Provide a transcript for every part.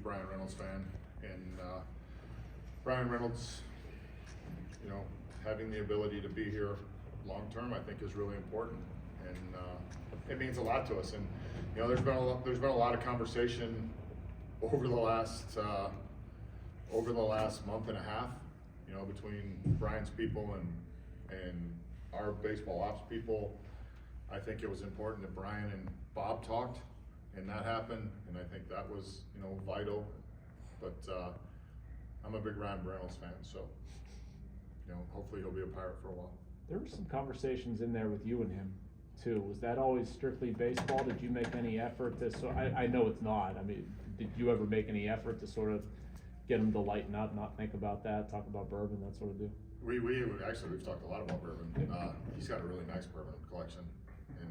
Bryan Reynolds fan, and Bryan Reynolds, you know, having the ability to be here long term, I think, is really important, and it means a lot to us. And you know, there's been a lot of conversation over the last month and a half, you know, between Bryan's people and our baseball ops people. I think it was important that Bryan and Bob talked, and that happened, and I think that was, you know, vital. But I'm a big Bryan Reynolds fan, so you know, hopefully he'll be a Pirate for a while. There were some conversations in there with you and him too. Was that always strictly baseball? Did you make any effort to, so I know it's not, I mean, did you ever make any effort to sort of get him to lighten up, not think about that, talk about bourbon, that sort of deal? We've talked a lot about bourbon. He's got a really nice bourbon collection, and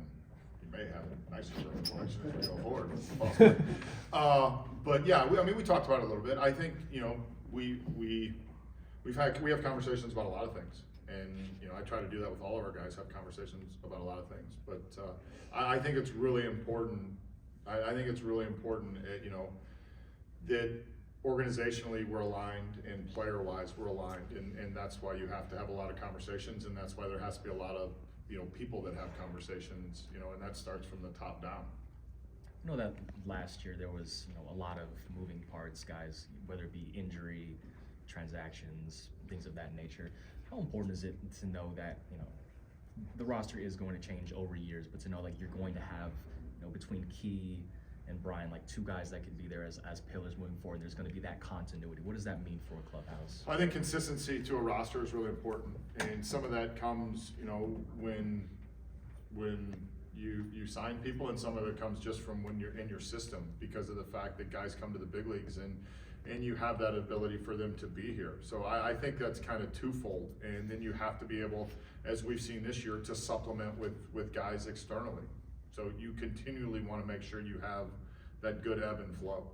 he may have a nicer bourbon collection as we go forward. But yeah, we talked about it a little bit. I think, you know, we have conversations about a lot of things, and you know, I try to do that with all of our guys. Have conversations about a lot of things, but I think it's really important. I think it's really important, you know, that organizationally we're aligned and player-wise we're aligned, and that's why you have to have a lot of conversations, and that's why there has to be a lot of, you know, people that have conversations, you know, and that starts from the top down. I know that last year there was, you know, a lot of moving parts, guys, whether it be injury, transactions, things of that nature. How important is it to know that, you know, the roster is going to change over years, but to know like you're going to have, you know, between Key and Bryan, like two guys that could be there as pillars moving forward. There's going to be that continuity. What does that mean for a clubhouse? I think consistency to a roster is really important, and some of that comes, you know, when you sign people, and some of it comes just from when you're in your system, because of the fact that guys come to the big leagues and you have that ability for them to be here. So I think that's kind of twofold, and then you have to be able, as we've seen this year, to supplement with guys externally. So you continually want to make sure you have that good ebb and flow.